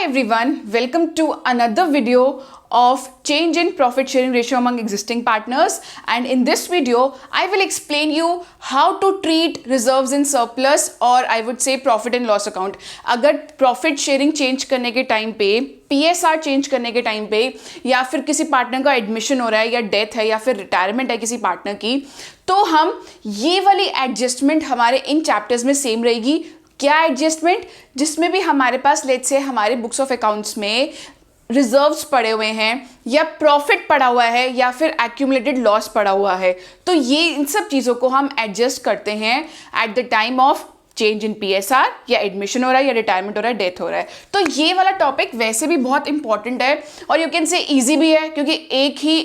everyone, welcome to another video of change in profit sharing ratio among existing partners, and in this video I will explain you how to treat reserves in surplus or I would say profit and loss account. अगर profit sharing change करने के time पे PSR change करने के time पे या फिर किसी पार्टनर का एडमिशन हो रहा है या डेथ है या फिर रिटायरमेंट है किसी पार्टनर की, तो हम ये वाली एडजस्टमेंट हमारे इन चैप्टर्स में सेम रहेगी. क्या एडजस्टमेंट? जिसमें भी हमारे पास लेट्स से हमारे बुक्स ऑफ अकाउंट्स में रिजर्व्स पड़े हुए हैं या प्रॉफिट पड़ा हुआ है या फिर एक्यूमुलेटेड लॉस पड़ा हुआ है, तो ये इन सब चीज़ों को हम एडजस्ट करते हैं at the time of change in PSR, या एडमिशन हो रहा है या रिटायरमेंट हो रहा है, डेथ हो रहा है. तो ये वाला टॉपिक वैसे भी बहुत इंपॉर्टेंट है और यू कैन से ईजी भी है, क्योंकि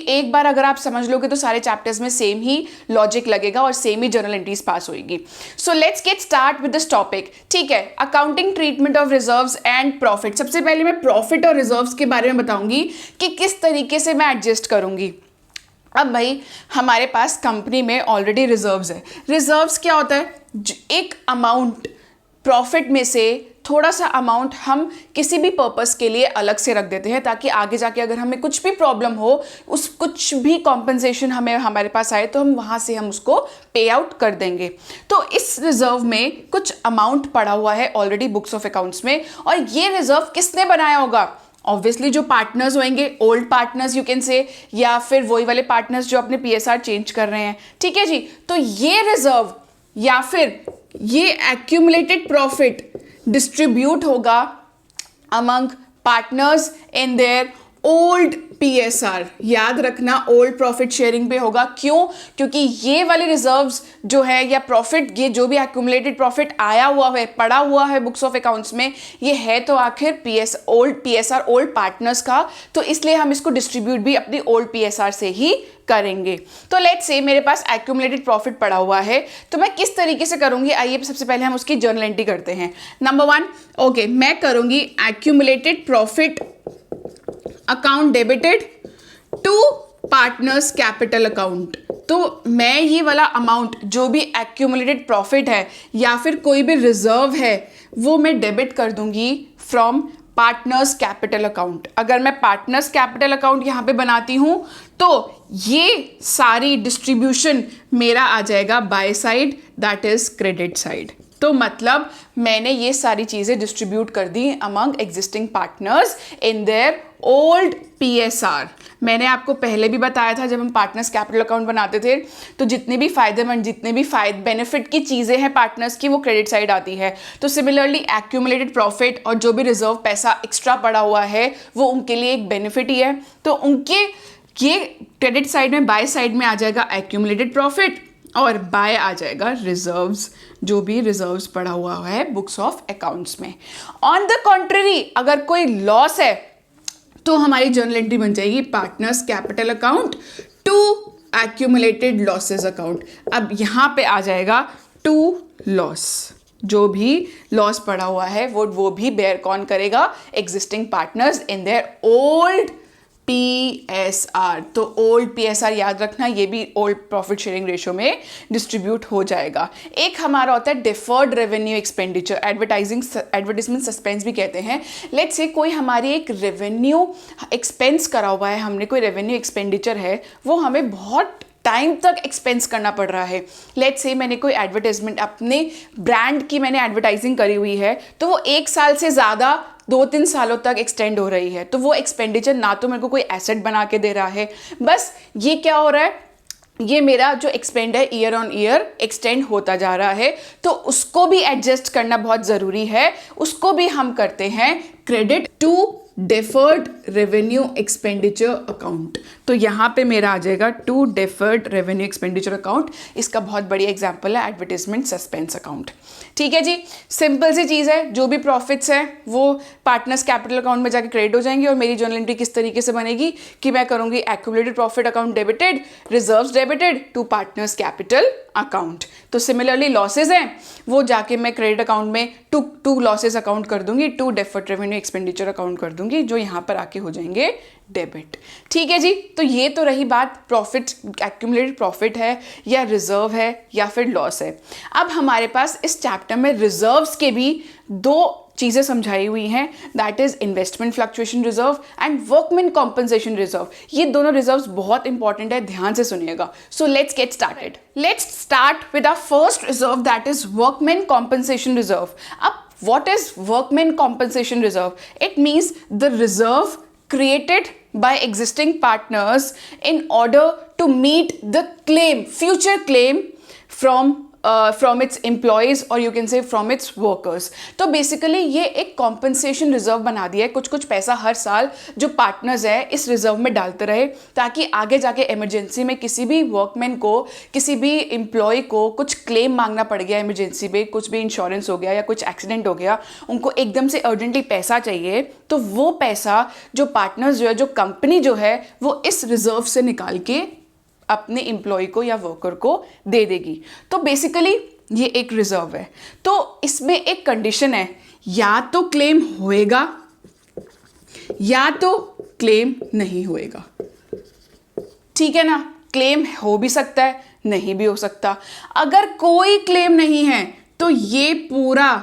एक बार अगर आप समझ लोगे तो सारे चैप्टर्स में सेम ही लॉजिक लगेगा और सेम ही जर्नल एंट्रीज पास होगी. सो let's get start with this topic. ठीक है, accounting treatment of reserves and profit. सबसे पहले मैं प्रॉफिट और रिजर्व्स के बारे में बताऊंगी कि किस तरीके से मैं एडजस्ट करूंगी. अब भाई हमारे पास कंपनी में ऑलरेडी रिजर्व्स है. रिजर्व्स क्या होता है? एक अमाउंट प्रॉफिट में से थोड़ा सा अमाउंट हम किसी भी पर्पस के लिए अलग से रख देते हैं, ताकि आगे जाके अगर हमें कुछ भी प्रॉब्लम हो, उस कुछ भी कॉम्पनसेशन हमारे पास आए, तो हम वहाँ से हम उसको पे आउट कर देंगे. तो इस रिजर्व में कुछ अमाउंट पड़ा हुआ है ऑलरेडी बुक्स ऑफ अकाउंट्स में, और ये रिजर्व किसने बनाया होगा? ऑब्वियसली जो पार्टनर्स होंगे, old partners you can say, या फिर वही वाले पार्टनर्स जो अपने PSR चेंज कर रहे हैं. ठीक है जी, तो ये रिजर्व या फिर ये एक्यूमुलेटेड प्रॉफिट डिस्ट्रीब्यूट होगा among partners in their old PSR. याद रखना, ओल्ड प्रॉफिट शेयरिंग पे होगा. क्यों? क्योंकि ये वाले रिजर्व्स जो है या प्रॉफिट, ये जो भी एक्यूमुलेटेड प्रॉफिट आया हुआ है, पड़ा हुआ है बुक्स ऑफ अकाउंट्स में, ये है तो आखिर ओल्ड PSR ओल्ड पार्टनर्स का, तो इसलिए हम इसको डिस्ट्रीब्यूट भी अपनी ओल्ड PSR से ही करेंगे. तो लेट्स से मेरे पास एक्यूमुलेटेड प्रॉफिट पड़ा हुआ है, तो मैं किस तरीके से करूंगी? आइए सबसे पहले हम उसकी जर्नल एंट्री करते हैं. नंबर 1, ओके, मैं करूंगी accumulated profit account debited to partners capital account. तो मैं ये वाला अमाउंट जो भी एक्यूमुलेटेड प्रॉफिट है या फिर कोई भी रिजर्व है, वो मैं डेबिट कर दूंगी फ्रॉम पार्टनर्स कैपिटल अकाउंट. अगर मैं पार्टनर्स कैपिटल अकाउंट यहाँ पे बनाती हूँ, तो ये सारी डिस्ट्रीब्यूशन मेरा आ जाएगा by side, that is credit side. तो मतलब मैंने ये सारी चीज़ें डिस्ट्रीब्यूट कर दी among existing partners in their old PSR. मैंने आपको पहले भी बताया था, जब हम पार्टनर्स कैपिटल अकाउंट बनाते थे, तो जितने भी फायदेमंद, जितने भी बेनिफिट की चीज़ें हैं पार्टनर्स की, वो क्रेडिट साइड आती है. तो सिमिलरली एक्यूमुलेटेड प्रॉफिट और जो भी रिजर्व पैसा एक्स्ट्रा पड़ा हुआ है, वो उनके लिए एक बेनिफिट ही है. तो उनके ये क्रेडिट साइड में, बाय साइड में आ जाएगा एक्यूमुलेटेड प्रॉफिट, और बाय आ जाएगा रिजर्व्स, जो भी रिजर्व्स पड़ा हुआ है बुक्स ऑफ अकाउंट्स में. ऑन द कॉन्ट्ररी, अगर कोई लॉस है, तो हमारी जर्नल एंट्री बन जाएगी partners capital account to accumulated losses account. अब यहाँ पे आ जाएगा टू लॉस. जो भी लॉस पड़ा हुआ है वो भी बेयर कौन करेगा? Existing partners in their old PSR. तो ओल्ड PSR याद रखना, ये भी ओल्ड प्रॉफिट शेयरिंग रेशियो में डिस्ट्रीब्यूट हो जाएगा. एक हमारा होता है deferred revenue expenditure, advertisement suspense भी कहते हैं. लेट्स से कोई हमारी एक रेवेन्यू एक्सपेंस करा हुआ है, हमने कोई रेवेन्यू एक्सपेंडिचर है, वो हमें बहुत टाइम तक एक्सपेंस करना पड़ रहा है. लेट्स से मैंने कोई एडवर्टाइजमेंट, अपने ब्रांड की मैंने एडवर्टाइजिंग करी हुई है, तो वो 1 साल से ज़्यादा 2-3 सालों तक एक्सटेंड हो रही है. तो वो एक्सपेंडिचर ना तो मेरे को कोई एसेट बना के दे रहा है, बस ये क्या हो रहा है, ये मेरा जो एक्सपेंड है ईयर ऑन ईयर एक्सटेंड होता जा रहा है. तो उसको भी एडजस्ट करना बहुत ज़रूरी है. उसको भी हम करते हैं credit to deferred revenue expenditure account. तो यहाँ पे मेरा आ जाएगा to deferred revenue expenditure account. इसका बहुत बढ़िया एग्जांपल है एडवर्टाइजमेंट सस्पेंस अकाउंट. ठीक है जी, सिंपल सी चीज़ है. जो भी प्रॉफिट्स हैं वो पार्टनर्स कैपिटल अकाउंट में जाके क्रेडिट हो जाएंगे, और मेरी जर्नल एंट्री किस तरीके से बनेगी कि मैं करूँगी accumulated profit account debited, reserves debited to partners capital account. तो सिमिलरली लॉसेज हैं, वो जाके मैं क्रेडिट अकाउंट में टू लॉसेज अकाउंट कर दूंगी, to deferred revenue expenditure account कर दूंगी, जो यहाँ पर आके हो जाएंगे डेबिट. ठीक है जी, तो ये तो रही बात प्रॉफिट, एक्यूमुलेटेड प्रॉफिट है या रिजर्व है या फिर लॉस है. अब हमारे पास इस चैप्टर में रिजर्व्स के भी 2 चीज़ें समझाई हुई हैं, that is investment fluctuation reserve and workman compensation reserve. ये दोनों रिजर्व्स बहुत इंपॉर्टेंट है, ध्यान से सुनिएगा। So let's get started. Let's start with our first reserve, that is workman compensation reserve. अब what is workman compensation reserve? It means the reserve created by existing partners in order to meet the claim, future claim from its employees or you can say from its workers. तो basically ये एक compensation reserve बना दिया है, कुछ कुछ पैसा हर साल जो पार्टनर्स है इस रिजर्व में डालते रहे, ताकि आगे जाके इमरजेंसी में किसी भी वर्कमैन को, किसी भी एम्प्लॉय को कुछ क्लेम मांगना पड़ गया इमरजेंसी में, कुछ भी इंश्योरेंस हो गया या कुछ एक्सीडेंट हो गया, उनको एकदम से अर्जेंटली पैसा चाहिए, तो वो पैसा जो पार्टनर्स जो है, जो कंपनी जो है, वो इस रिजर्व से निकाल के अपने एम्प्लॉय को या वर्कर को दे देगी। तो बेसिकली ये एक रिजर्व है। तो इसमें एक कंडीशन है, या तो क्लेम होएगा या तो क्लेम नहीं होएगा। ठीक है ना, क्लेम हो भी सकता है, नहीं भी हो सकता। अगर कोई क्लेम नहीं है तो ये पूरा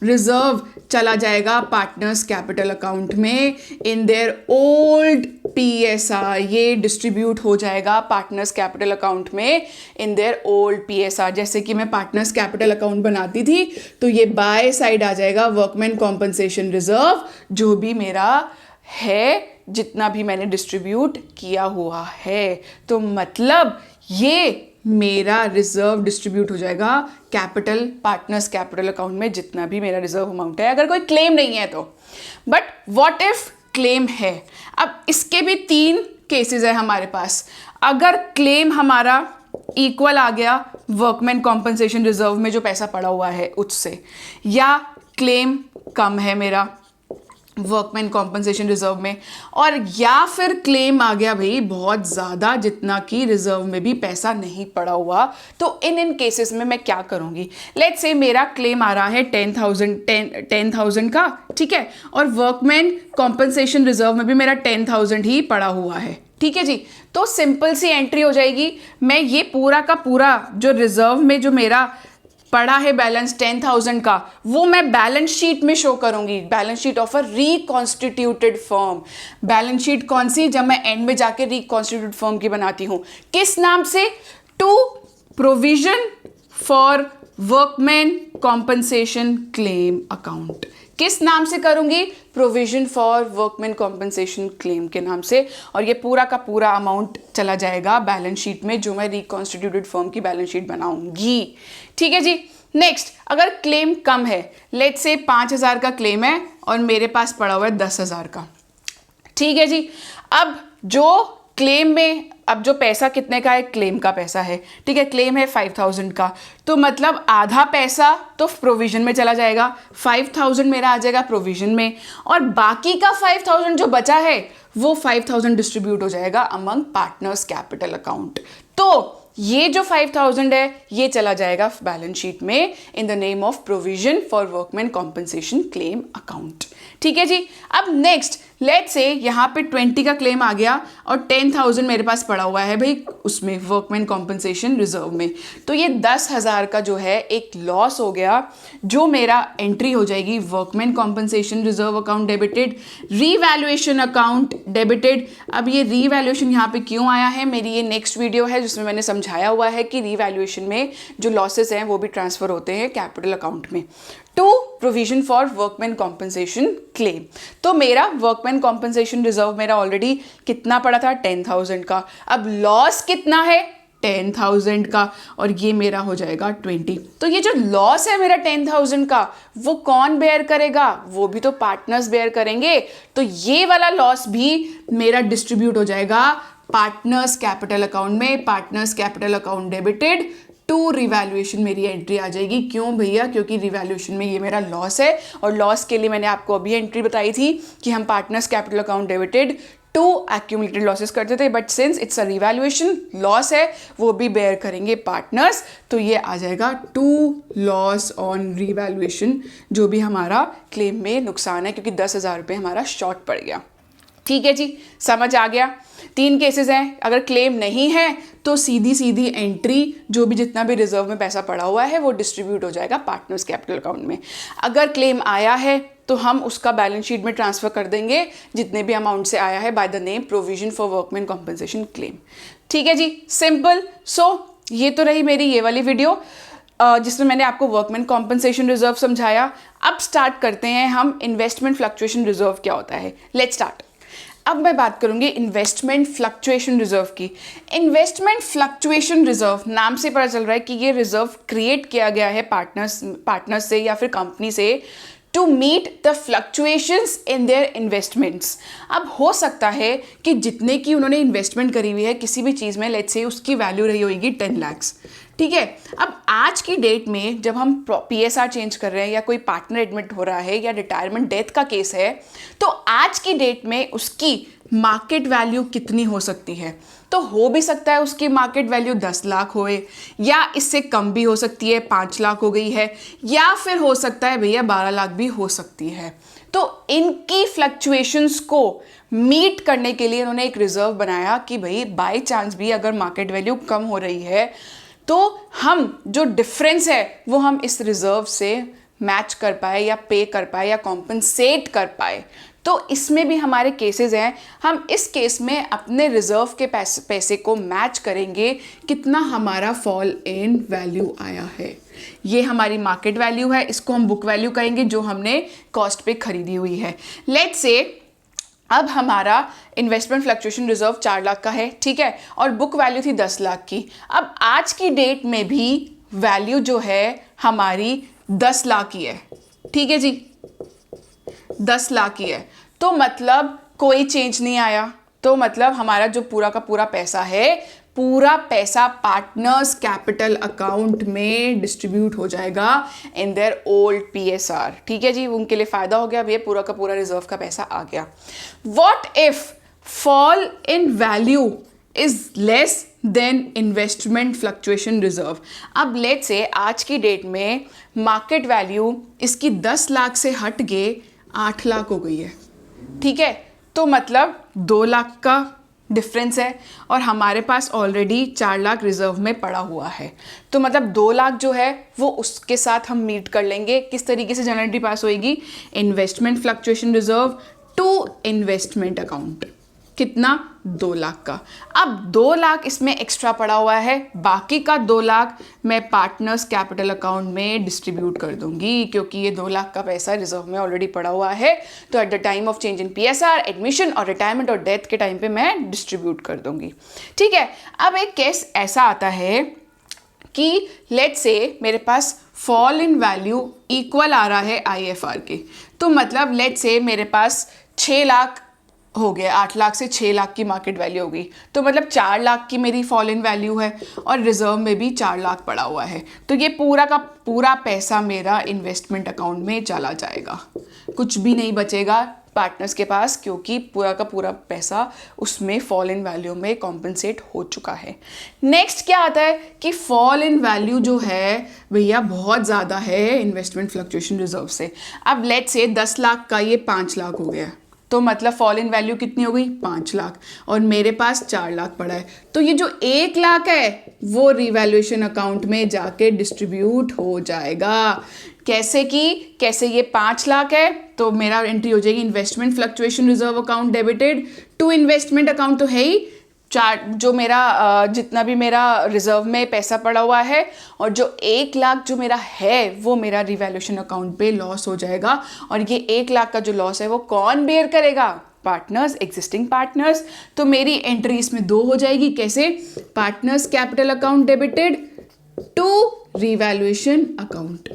रिजर्व चला जाएगा पार्टनर्स कैपिटल अकाउंट में इन देयर ओल्ड पीएसआर। ये डिस्ट्रीब्यूट हो जाएगा पार्टनर्स कैपिटल अकाउंट में इन देयर ओल्ड पीएसआर। जैसे कि मैं पार्टनर्स कैपिटल अकाउंट बनाती थी तो ये बाय साइड आ जाएगा वर्कमैन कॉम्पनसेशन रिजर्व, जो भी मेरा है, जितना भी मैंने डिस्ट्रीब्यूट किया हुआ है। तो मतलब ये मेरा रिजर्व डिस्ट्रीब्यूट हो जाएगा कैपिटल, पार्टनर्स कैपिटल अकाउंट में जितना भी मेरा रिजर्व अमाउंट है, अगर कोई क्लेम नहीं है तो। बट व्हाट इफ क्लेम है? अब इसके भी 3 केसेस है हमारे पास। अगर क्लेम हमारा इक्वल आ गया वर्कमैन कॉम्पनसेशन रिजर्व में जो पैसा पड़ा हुआ है उससे, या क्लेम कम है मेरा वर्कमैन कॉम्पनसेशन रिजर्व में, और या फिर क्लेम आ गया भाई बहुत ज़्यादा, जितना कि रिजर्व में भी पैसा नहीं पड़ा हुआ। तो इन केसेस में मैं क्या करूँगी? लेट्स से मेरा क्लेम आ रहा है 10,000 का, ठीक है, और वर्कमैन कॉम्पनसेशन रिजर्व में भी मेरा 10,000 ही पड़ा हुआ है। ठीक है जी, तो सिंपल सी एंट्री हो जाएगी। मैं ये पूरा का पूरा जो रिजर्व में जो मेरा पड़ा है बैलेंस 10,000 का, वो मैं बैलेंस शीट में शो करूंगी, balance sheet of a reconstituted firm. Balance sheet कौन सी? जब मैं एंड में जाके रिकॉन्स्टिट्यूटेड फर्म की बनाती हूं। किस नाम से? To provision for workman compensation claim account. किस नाम से करूंगी? Provision for workman compensation claim के नाम से। और ये पूरा का पूरा अमाउंट चला जाएगा बैलेंस शीट में, जो मैं रिकॉन्स्टिट्यूटेड फर्म की बैलेंस शीट बनाऊंगी। ठीक है जी। नेक्स्ट, अगर क्लेम कम है, लेट्स से 5,000 का क्लेम है और मेरे पास पड़ा हुआ है 10,000 का। ठीक है जी। अब जो क्लेम में, अब जो पैसा कितने का है? क्लेम का पैसा है, ठीक है, क्लेम है 5,000 का, तो मतलब आधा पैसा तो प्रोविजन में चला जाएगा, 5,000 मेरा आ जाएगा प्रोविजन में, और बाकी का 5,000 जो बचा है वो 5,000 डिस्ट्रीब्यूट हो जाएगा अमंग पार्टनर्स कैपिटल अकाउंट। तो ये जो 5,000 है ये चला जाएगा बैलेंस शीट में in the name of provision for workman compensation claim account. ठीक है जी। अब नेक्स्ट, लेट्स से यहाँ पे 20 का क्लेम आ गया और 10,000 मेरे पास पड़ा हुआ है भाई उसमें वर्कमैन कॉम्पनसेशन रिजर्व में। तो ये 10,000 का जो है एक लॉस हो गया, जो मेरा एंट्री हो जाएगी workman compensation reserve account debited, revaluation account debited. अब ये रीवैल्यूएशन यहाँ पे क्यों आया है, मेरी ये नेक्स्ट वीडियो है जिसमें मैंने समझाया हुआ है कि रीवैल्यूएशन में जो लॉसेस हैं वो भी ट्रांसफर होते हैं कैपिटल अकाउंट में to provision for workman compensation claim. तो मेरा वर्कमैन कॉम्पनसेशन रिजर्व मेरा ऑलरेडी कितना पड़ा था? 10,000 का। अब लॉस कितना है? 10,000 का, और ये मेरा हो जाएगा 20। तो ये जो लॉस है मेरा 10,000 का, वो कौन बेयर करेगा? वो भी तो पार्टनर्स बेयर करेंगे। तो ये वाला लॉस भी मेरा डिस्ट्रीब्यूट हो जाएगा पार्टनर्स कैपिटल अकाउंट में, partners capital account debited to revaluation मेरी एंट्री आ जाएगी। क्यों भैया? क्योंकि रिवैल्यूएशन में ये मेरा लॉस है, और लॉस के लिए मैंने आपको अभी एंट्री बताई थी कि हम partners capital account debited to accumulated losses करते थे, but since it's a revaluation loss है वो भी बेयर करेंगे पार्टनर्स। तो ये आ जाएगा टू लॉस ऑन रिवैल्यूएशन, जो भी हमारा क्लेम में नुकसान है, क्योंकि 10,000 रुपये हमारा शॉर्ट पड़ गया। ठीक है जी, समझ आ गया। 3 केसेस हैं, अगर क्लेम नहीं है तो सीधी सीधी एंट्री, जो भी जितना भी रिजर्व में पैसा पड़ा हुआ है वो डिस्ट्रीब्यूट हो जाएगा पार्टनर्स कैपिटल अकाउंट में। अगर क्लेम आया है तो हम उसका बैलेंस शीट में ट्रांसफर कर देंगे जितने भी अमाउंट से आया है by the name provision for workman compensation claim. ठीक है जी, सिंपल। सो ये तो रही मेरी ये वाली वीडियो जिसमें मैंने आपको वर्कमैन कॉम्पनसेशन रिजर्व समझाया। अब स्टार्ट करते हैं हम इन्वेस्टमेंट फ्लक्चुएशन रिजर्व क्या होता है। Let's start. अब मैं बात करूंगी इन्वेस्टमेंट फ्लक्चुएशन रिजर्व की। इन्वेस्टमेंट फ्लक्चुएशन रिजर्व नाम से पता चल रहा है कि ये रिजर्व क्रिएट किया गया है पार्टनर्स से या फिर कंपनी से to meet the fluctuations in their investments. अब हो सकता है कि जितने की उन्होंने इन्वेस्टमेंट करी हुई है किसी भी चीज़ में, लेट्स से उसकी वैल्यू रही होगी 10 lakhs, ठीक है। अब आज की डेट में जब हम PSR चेंज कर रहे हैं या कोई पार्टनर एडमिट हो रहा है या रिटायरमेंट डेथ का केस है, तो आज की डेट में उसकी मार्केट वैल्यू कितनी हो सकती है? तो हो भी सकता है उसकी मार्केट वैल्यू 10 लाख होए, या इससे कम भी हो सकती है, 5 लाख हो गई है, या फिर हो सकता है भैया 12 लाख भी हो सकती है। तो इनकी फ्लक्चुएशंस को मीट करने के लिए उन्होंने एक रिजर्व बनाया कि भाई बाय चांस भी अगर मार्केट वैल्यू कम हो रही है तो हम जो डिफरेंस है वो हम इस रिजर्व से मैच कर पाए या पे कर पाए या कॉम्पनसेट कर पाए। तो इसमें भी हमारे केसेस हैं, हम इस केस में अपने रिजर्व के पैसे को मैच करेंगे कितना हमारा फॉल इन वैल्यू आया है। ये हमारी मार्केट वैल्यू है, इसको हम बुक वैल्यू कहेंगे जो हमने कॉस्ट पे खरीदी हुई है। लेट्स से अब हमारा इन्वेस्टमेंट फ्लक्चुएशन रिजर्व 4 लाख का है, ठीक है, और बुक वैल्यू थी 10 लाख की। अब आज की डेट में भी वैल्यू जो है हमारी 10 लाख की है, ठीक है जी, 10 लाख की है। तो मतलब कोई चेंज नहीं आया, तो मतलब हमारा जो पूरा का पूरा पैसा है, पूरा पैसा पार्टनर्स कैपिटल अकाउंट में डिस्ट्रीब्यूट हो जाएगा इन देयर ओल्ड PSR, ठीक है जी, उनके लिए फायदा हो गया, अब ये पूरा का पूरा रिजर्व का पैसा आ गया। What if fall in value is less than investment fluctuation reserve? अब लेट्स से आज की डेट में मार्केट वैल्यू इसकी 10 लाख से हट के 8 लाख हो गई है, ठीक है, तो मतलब 2 लाख का डिफरेंस है और हमारे पास ऑलरेडी 4 लाख रिजर्व में पड़ा हुआ है। तो मतलब 2 लाख जो है वो उसके साथ हम मीट कर लेंगे। किस तरीके से जर्नल एंट्री पास होएगी? Investment fluctuation reserve to investment account, कितना? 2 लाख का। अब 2 लाख इसमें एक्स्ट्रा पड़ा हुआ है, बाकी का 2 लाख मैं पार्टनर्स कैपिटल अकाउंट में डिस्ट्रीब्यूट कर दूंगी क्योंकि ये 2 लाख का पैसा रिजर्व में ऑलरेडी पड़ा हुआ है। तो at the time of change in PSR, admission और रिटायरमेंट और डेथ के टाइम पे मैं डिस्ट्रीब्यूट कर दूंगी, ठीक है। अब एक केस ऐसा आता है कि लेट्स से मेरे पास फॉल इन वैल्यू इक्वल आ रहा है IFR के, तो मतलब लेट्स से मेरे पास 6 लाख हो गया, 8 लाख से 6 लाख की मार्केट वैल्यू हो गई, तो मतलब 4 लाख की मेरी फॉल इन वैल्यू है और रिजर्व में भी 4 लाख पड़ा हुआ है। तो ये पूरा का पूरा पैसा मेरा इन्वेस्टमेंट अकाउंट में चला जाएगा, कुछ भी नहीं बचेगा पार्टनर्स के पास क्योंकि पूरा का पूरा पैसा उसमें फॉल इन वैल्यू में कॉम्पनसेट हो चुका है। नेक्स्ट क्या आता है कि फॉल इन वैल्यू जो है भैया बहुत ज़्यादा है इन्वेस्टमेंट फ्लक्चुएशन रिजर्व से। अब लेट्स से 10 लाख का ये 5 लाख हो गया, तो मतलब फॉल इन वैल्यू कितनी हो गई? 5 लाख, और मेरे पास 4 लाख पड़ा है। तो ये जो 1 लाख है वो रिवैल्यूएशन अकाउंट में जाके डिस्ट्रीब्यूट हो जाएगा। कैसे ये 5 लाख है तो मेरा एंट्री हो जाएगी investment fluctuation reserve account debited to investment account, तो है ही जो मेरा जितना भी मेरा रिजर्व में पैसा पड़ा हुआ है, और जो 1 लाख जो मेरा है वो मेरा रिवैल्यूएशन अकाउंट पे लॉस हो जाएगा। और ये 1 लाख का जो लॉस है वो कौन बेयर करेगा? Partners, existing partners. तो मेरी एंट्री इसमें 2 हो जाएगी। कैसे? Partners capital account debited to revaluation account,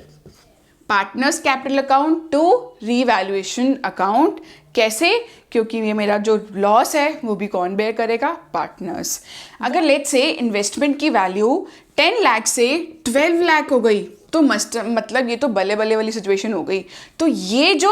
partners capital account to revaluation account. कैसे? क्योंकि ये मेरा जो लॉस है वो भी कौन बेयर करेगा? पार्टनर्स। अगर लेट्स से इन्वेस्टमेंट की वैल्यू 10 लाख से 12 लाख हो गई तो मतलब ये तो बल्ले बल्ले वाली सिचुएशन हो गई। तो ये जो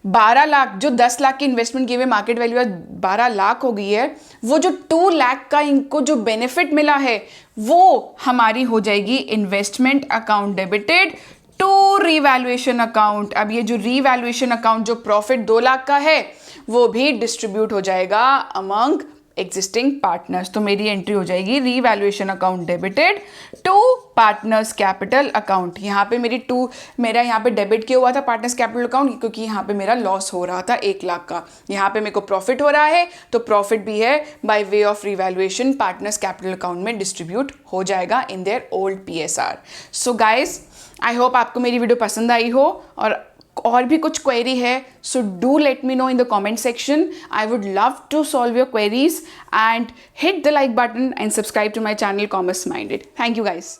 12 लाख, जो 10 लाख की इन्वेस्टमेंट किए हुए मार्केट वैल्यू 12 लाख हो गई है, वो जो 2 लाख का इनको जो बेनिफिट मिला है वो हमारी हो जाएगी investment account debited to revaluation account. अब ये जो रीवैल्यूएशन अकाउंट जो प्रॉफिट 2 लाख का है वो भी डिस्ट्रीब्यूट हो जाएगा अमंग एग्जिस्टिंग पार्टनर्स। तो मेरी एंट्री हो जाएगी revaluation account debited to partners capital account. यहाँ पे मेरा यहाँ पे डेबिट किया हुआ था पार्टनर्स कैपिटल अकाउंट, क्योंकि यहाँ पे मेरा लॉस हो रहा था 1 लाख का। यहाँ पे मेरे को प्रॉफिट हो रहा है, तो प्रॉफिट भी है by way of revaluation partners capital account में डिस्ट्रीब्यूट हो जाएगा इन their old PSR। So guys, I hope आपको मेरी वीडियो पसंद आई हो, और भी कुछ क्वेरी है so do let me know in the comment section. I would love to solve your queries, and hit the like button and subscribe to my channel commerce minded. Thank you guys.